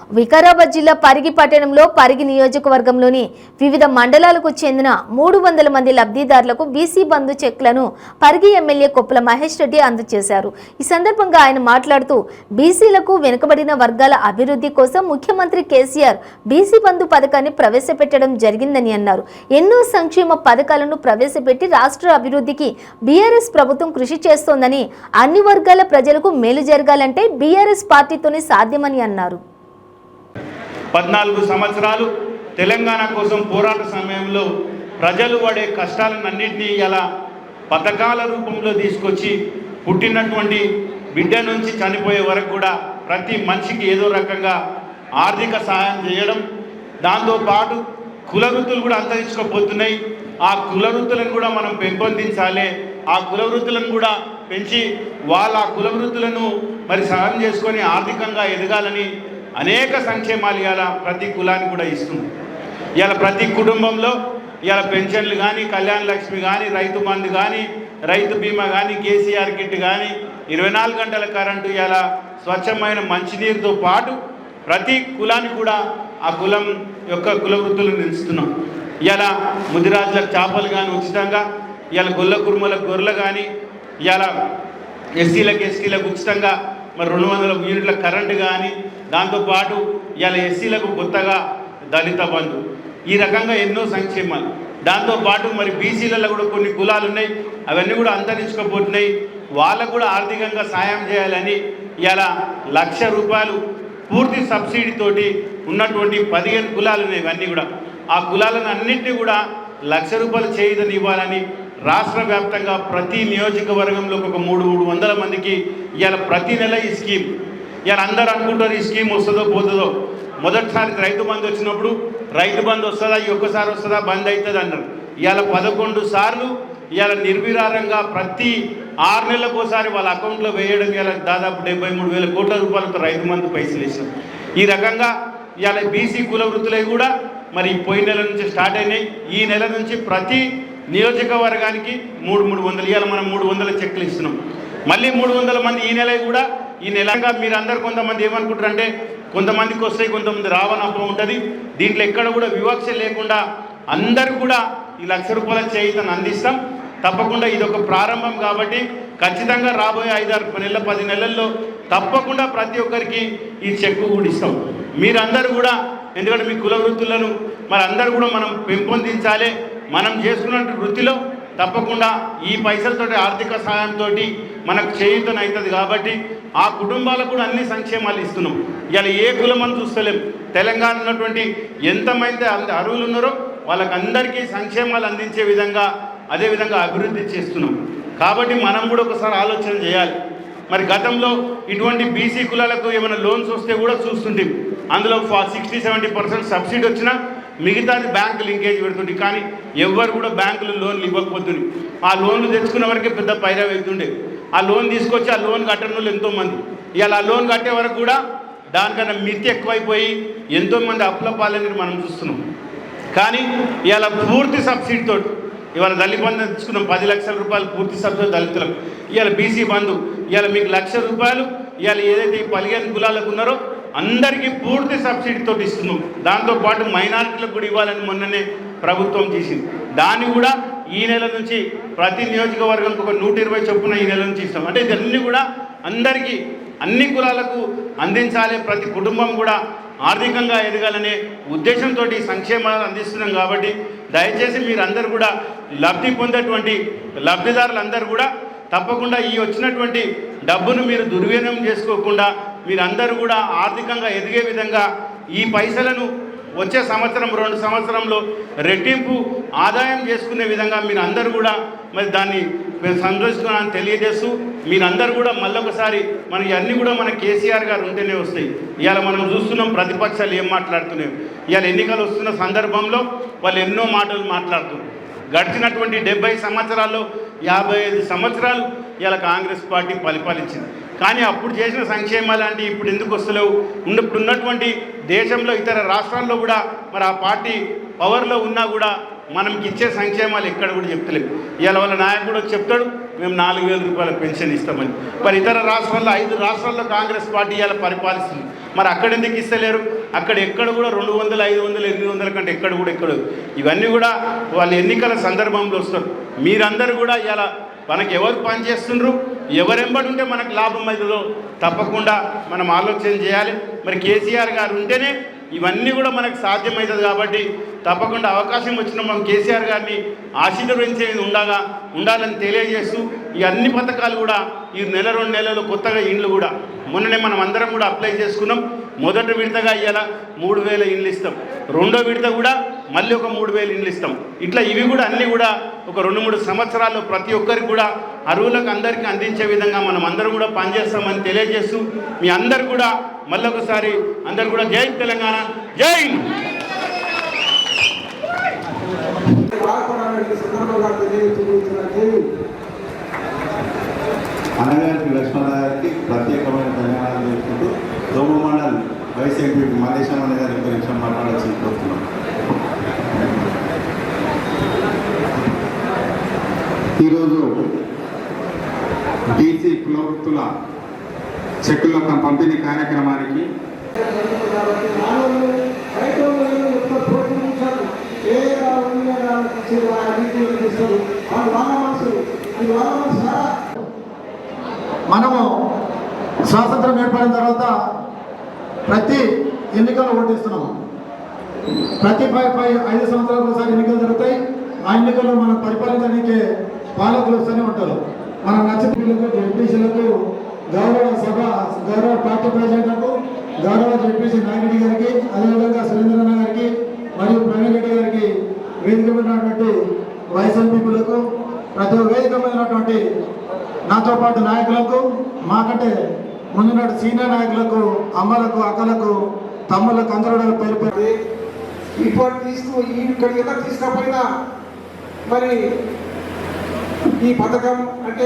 వికారాబాద్ జిల్లా పరిగి పట్టణంలో పరిగి నియోజకవర్గంలోని వివిధ మండలాలకు చెందిన 300 మంది లబ్ధిదారులకు బీసీ బంధు చెక్లను పరిగి ఎమ్మెల్యే కొప్పుల మహేష్ రెడ్డి అందజేశారు. ఈ సందర్భంగా ఆయన మాట్లాడుతూ బీసీలకు వెనుకబడిన వర్గాల అభివృద్ధి కోసం ముఖ్యమంత్రి కేసీఆర్ బీసీ బంధు పథకాన్ని ప్రవేశపెట్టడం జరిగిందని అన్నారు. ఎన్నో సంక్షేమ పథకాలను ప్రవేశపెట్టి రాష్ట్ర అభివృద్ధికి బీఆర్ఎస్ ప్రభుత్వం కృషి చేస్తోందని, అన్ని వర్గాల ప్రజలకు మేలు జరగాలంటే బీఆర్ఎస్ పార్టీతోనే సాధ్యమని అన్నారు. 14 సంవత్సరాలు తెలంగాణ కోసం పోరాట సమయంలో ప్రజలు పడే కష్టాలన్నింటినీ ఇలా పథకాల రూపంలో తీసుకొచ్చి పుట్టినటువంటి బిడ్డ నుంచి చనిపోయే వరకు కూడా ప్రతి మనిషికి ఏదో రకంగా ఆర్థిక సహాయం చేయడం, దాంతోపాటు కుల వృత్తులు కూడా అంతరించుకోపోతున్నాయి. ఆ కుల వృత్తులను కూడా మనం పెంపొందించాలి. ఆ కుల వృత్తులను కూడా పెంచి వాళ్ళ కుల వృత్తులను మరి సహాయం చేసుకొని ఆర్థికంగా ఎదగాలని అనేక సంక్షేమాలు ఇలా ప్రతి కులానికి కూడా ఇస్తుంది. ఇలా ప్రతి కుటుంబంలో ఇలా పెన్షన్లు కానీ, కళ్యాణ లక్ష్మి కానీ, రైతు బంధు కానీ, రైతు బీమా కానీ, కేసీఆర్ కిట్ కానీ, 24 గంటల కరెంటు, ఇలా స్వచ్ఛమైన మంచినీరుతో పాటు ప్రతి కులానికి కూడా ఆ కులం యొక్క కుల వృత్తులను ఇస్తున్నాం. ఇలా ముదిరాజులకు చేపలు కానీ ఉచితంగా, ఇలా గొల్ల కుర్మలకు గొర్రెలు కానీ, ఇలా ఎస్సీలకు ఉచితంగా మరి 200 యూనిట్ల కరెంటు కానీ, దాంతోపాటు ఇలా ఎస్సీలకు కొత్తగా దళిత బంధు, ఈ రకంగా ఎన్నో సంక్షేమాలు. దాంతోపాటు మరి బీసీలలో కూడా కొన్ని కులాలు ఉన్నాయి, అవన్నీ కూడా అంతరించుకోపోతున్నాయి. వాళ్ళకు కూడా ఆర్థికంగా సాయం చేయాలని ఇలా ₹1,00,000 పూర్తి సబ్సిడీతోటి ఉన్నటువంటి 15 కులాలు ఉన్నాయి. ఇవన్నీ కూడా ఆ కులాలను అన్నింటినీ కూడా ₹1,00,000 చేయుదని ఇవ్వాలని రాష్ట్ర వ్యాప్తంగా ప్రతి నియోజకవర్గంలో ఒక 300 మందికి ఇలా ప్రతి నెల ఈ స్కీమ్, ఇలా అందరూ అనుకుంటారు ఈ స్కీమ్ వస్తుందో పోతుందో. మొదటిసారి రైతు బంధు వచ్చినప్పుడు రైతు బంధు వస్తుందా, ఈ ఒక్కసారి వస్తుందా, బంద్ అవుతుంది అన్నారు. ఇవాళ 11 సార్లు ఇవాళ నిర్విరారంగా ప్రతి 6 నెలలకు ఒకసారి వాళ్ళ అకౌంట్లో వేయడం, ఇలా దాదాపు 73,000 కోట్ల రూపాయలతో రైతు బంధు పైసలు వేసినాం. ఈ రకంగా ఇవాళ బీసీ కుల వృత్తులవి కూడా మరి పోయిన నెల నుంచి స్టార్ట్ అయినాయి. ఈ నెల నుంచి ప్రతి నియోజకవర్గానికి 300 ఇవాళ మనం 300 చెక్లు ఇస్తున్నాం. మళ్ళీ 300 మంది ఈ నెల కూడా. ఈ నెలగా మీరు అందరు కొంతమంది ఏమనుకుంటారంటే కొంతమందికి వస్తాయి, కొంతమంది రావనప్పుడు ఉంటుంది. దీంట్లో ఎక్కడ కూడా వివక్ష లేకుండా అందరూ కూడా ఈ ₹1,00,000 చేయుతను అందిస్తాం. తప్పకుండా ఇది ఒక ప్రారంభం కాబట్టి ఖచ్చితంగా రాబోయే 5-6 నెలల 10 నెలల్లో తప్పకుండా ప్రతి ఒక్కరికి ఈ చెక్కు కూడా ఇస్తాం. మీరందరూ కూడా, ఎందుకంటే మీ కుల వృత్తులను మరి అందరూ కూడా మనం పెంపొందించాలి. మనం చేసుకున్న వృత్తిలో తప్పకుండా ఈ పైసలతో ఆర్థిక సహాయంతో మనకు చేయుతన అవుతుంది కాబట్టి ఆ కుటుంబాలకు కూడా అన్ని సంక్షేమాలు ఇస్తున్నాం. ఇలా ఏ కులం అని చూస్తలేం. తెలంగాణ ఉన్నటువంటి ఎంతమంది అర్హులు ఉన్నారో వాళ్ళకందరికీ సంక్షేమాలు అందించే విధంగా, అదేవిధంగా అభివృద్ధి చేస్తున్నాం. కాబట్టి మనం కూడా ఒకసారి ఆలోచన చేయాలి. మరి గతంలో ఇటువంటి బీసీ కులాలకు ఏమైనా లోన్స్ వస్తే కూడా చూస్తుంటాం. అందులో 60-70% సబ్సిడీ వచ్చినా మిగతాది బ్యాంకు లింకేజ్ పెడుతుండే. కానీ ఎవరు కూడా బ్యాంకులు లోన్లు ఇవ్వకపోతుంది. ఆ లోన్లు తెచ్చుకున్న వరకే పెద్ద పైరా వెళ్తుండే. ఆ లోన్ తీసుకొచ్చి ఆ లోన్ కట్టని వాళ్ళు ఎంతోమంది. ఇలా ఆ లోన్ కట్టే వరకు కూడా దానికన్నా మితి ఎక్కువైపోయి ఎంతోమంది అప్పుల పాలని మనం చూస్తున్నాం. కానీ ఇలా పూర్తి సబ్సిడీతో ఇవాళ దళిత బంధు తెచ్చుకున్నాం. ₹10,00,000 పూర్తి సబ్సిడీ దళితులకు. ఇవాళ బీసీ బంధు, ఇవాళ మీకు ₹1,00,000 ఇవాళ ఏదైతే ఈ 15 కులాలకు ఉన్నారో అందరికీ పూర్తి సబ్సిడీతో ఇస్తున్నాం. దాంతోపాటు మైనారిటీలకు కూడా ఇవ్వాలని మొన్ననే ప్రభుత్వం చేసింది. దాన్ని కూడా ఈ నెల నుంచి ప్రతి నియోజకవర్గానికి ఒక 120 చొప్పున ఈ నెల నుంచి ఇస్తాం. అంటే ఇవన్నీ కూడా అందరికీ, అన్ని కులాలకు అందించాలి. ప్రతి కుటుంబం కూడా ఆర్థికంగా ఎదగాలనే ఉద్దేశంతో సంక్షేమాలు అందిస్తున్నాం. కాబట్టి దయచేసి మీరందరూ కూడా లబ్ధి పొందేటువంటి లబ్ధిదారులందరూ కూడా తప్పకుండా ఈ వచ్చినటువంటి డబ్బును మీరు దుర్వినియోగం చేసుకోకుండా మీరందరూ కూడా ఆర్థికంగా ఎదిగే విధంగా ఈ పైసలను వచ్చే సంవత్సరం 2 సంవత్సరంలో రెట్టింపు ఆదాయం చేసుకునే విధంగా మీరందరూ కూడా మరి దాన్ని సంతోషిస్తున్నానని తెలియజేస్తూ, మీరందరూ కూడా మళ్ళొకసారి మనకి అన్నీ కూడా మన కేసీఆర్ గారు ఉంటేనే వస్తాయి. ఇవాళ మనం చూస్తున్నాం ప్రతిపక్షాలు ఏం మాట్లాడుతున్నాయి. ఇవాళ ఎన్నికలు వస్తున్న సందర్భంలో వాళ్ళు ఎన్నో మాటలు మాట్లాడుతున్నారు. గడిచినటువంటి 70 సంవత్సరాల్లో 55 సంవత్సరాలు ఇలా కాంగ్రెస్ పార్టీ పరిపాలించింది. కానీ అప్పుడు చేసిన సంక్షేమాలు అంటే ఇప్పుడు ఎందుకు వస్తలేవు? ఇప్పుడు ఉన్నటువంటి దేశంలో ఇతర రాష్ట్రాల్లో కూడా మరి ఆ పార్టీ పవర్లో ఉన్నా కూడా మనకి ఇచ్చే సంక్షేమాలు ఎక్కడ కూడా చెప్తలేము. ఇవాళ వాళ్ళ నాయకుడు చెప్తాడు మేము 4,000 రూపాయల పెన్షన్ ఇస్తామని. మరి ఇతర రాష్ట్రాల్లో 5 రాష్ట్రాల్లో కాంగ్రెస్ పార్టీ ఇవాళ పరిపాలిస్తుంది. మరి అక్కడ ఎందుకు ఇస్తలేరు? అక్కడ ఎక్కడ కూడా 200, 500, 800 కంటే ఎక్కడ కూడా ఇవన్నీ కూడా వాళ్ళు ఎన్నికల సందర్భంలో వస్తారు. మీరందరూ కూడా ఇలా మనకు ఎవరు పనిచేస్తుండ్రు, ఎవరెంబడి ఉంటే మనకు లాభం అవుతుందో తప్పకుండా మనం ఆలోచన చేయాలి. మరి కేసీఆర్ గారు ఉంటేనే ఇవన్నీ కూడా మనకు సాధ్యమవుతుంది. కాబట్టి తప్పకుండా అవకాశం వచ్చిన మనం కేసీఆర్ గారిని ఆశీర్వదించేది ఉండాలని తెలియజేస్తూ ఈ అన్ని పథకాలు కూడా ఈ 1-2 నెలలు కొత్తగా ఇండ్లు కూడా మొన్ననే మనం అందరం కూడా అప్లై చేసుకున్నాం. మొదటి విడతగా ఇవాళ 3,000 ఇండ్లు ఇస్తాం. రెండో విడత కూడా మళ్ళీ ఒక 3,000 ఇండ్లు ఇస్తాం. ఇట్లా ఇవి కూడా అన్నీ కూడా ఒక 2-3 సంవత్సరాల్లో ప్రతి ఒక్కరికి కూడా అర్హులకు అందరికీ అందించే విధంగా మనం అందరం కూడా పనిచేస్తామని తెలియజేస్తూ మీ అందరు కూడా మళ్ళొకసారి అందరు కూడా జై తెలంగాణ, జై. అన్నగారికి లక్ష్మణ గారికి ప్రత్యేకమైన ధన్యవాదాలు తెలుపుకుంటూ దోమ మండల్ వైస్ ఎంపీ మల్లేశం అన్న గారి గురించి మాట్లాడాల్సి కోరుతున్నాం. ఈరోజు డీసీ కులవృత్తుల చెక్కుల పంపిణీ కార్యక్రమానికి మనము స్వాతంత్రం ఏర్పడిన తర్వాత ప్రతి ఎన్నికల్లో ఓటేస్తున్నాము. ప్రతి 5 సంవత్సరాలకు ఒకసారి ఎన్నికలు జరుగుతాయి. ఆ ఎన్నికల్లో మనం పరిపాలించడానికి పాలకులు వస్తూనే ఉంటారు. మన నచ్చపిల్లలకు, జడ్పీసీలకు, గౌరవ పార్టీ ప్రెసిడెంట్లకు, గౌరవ జడ్పీసీ నాగిరెడ్డి గారికి, అదేవిధంగా సురేంద్రన్న గారికి మరియు ప్రవీణ్ రెడ్డి గారికి, వేదిక మీద ఉన్నటువంటి వైస్ ఎంపీలకు, ప్రతి వేదిక మీద ఉన్నటువంటి నాతో పాటు నాయకులకు, మాకంటే ముందున్న సీనియర్ నాయకులకు, అమ్మలకు, అక్కలకు, తమ్ములకు అందరూ పేరు ఇటువంటి ఇక్కడికి ఎవరు తీసుకపోయినా మరి ఈ పథకం అంటే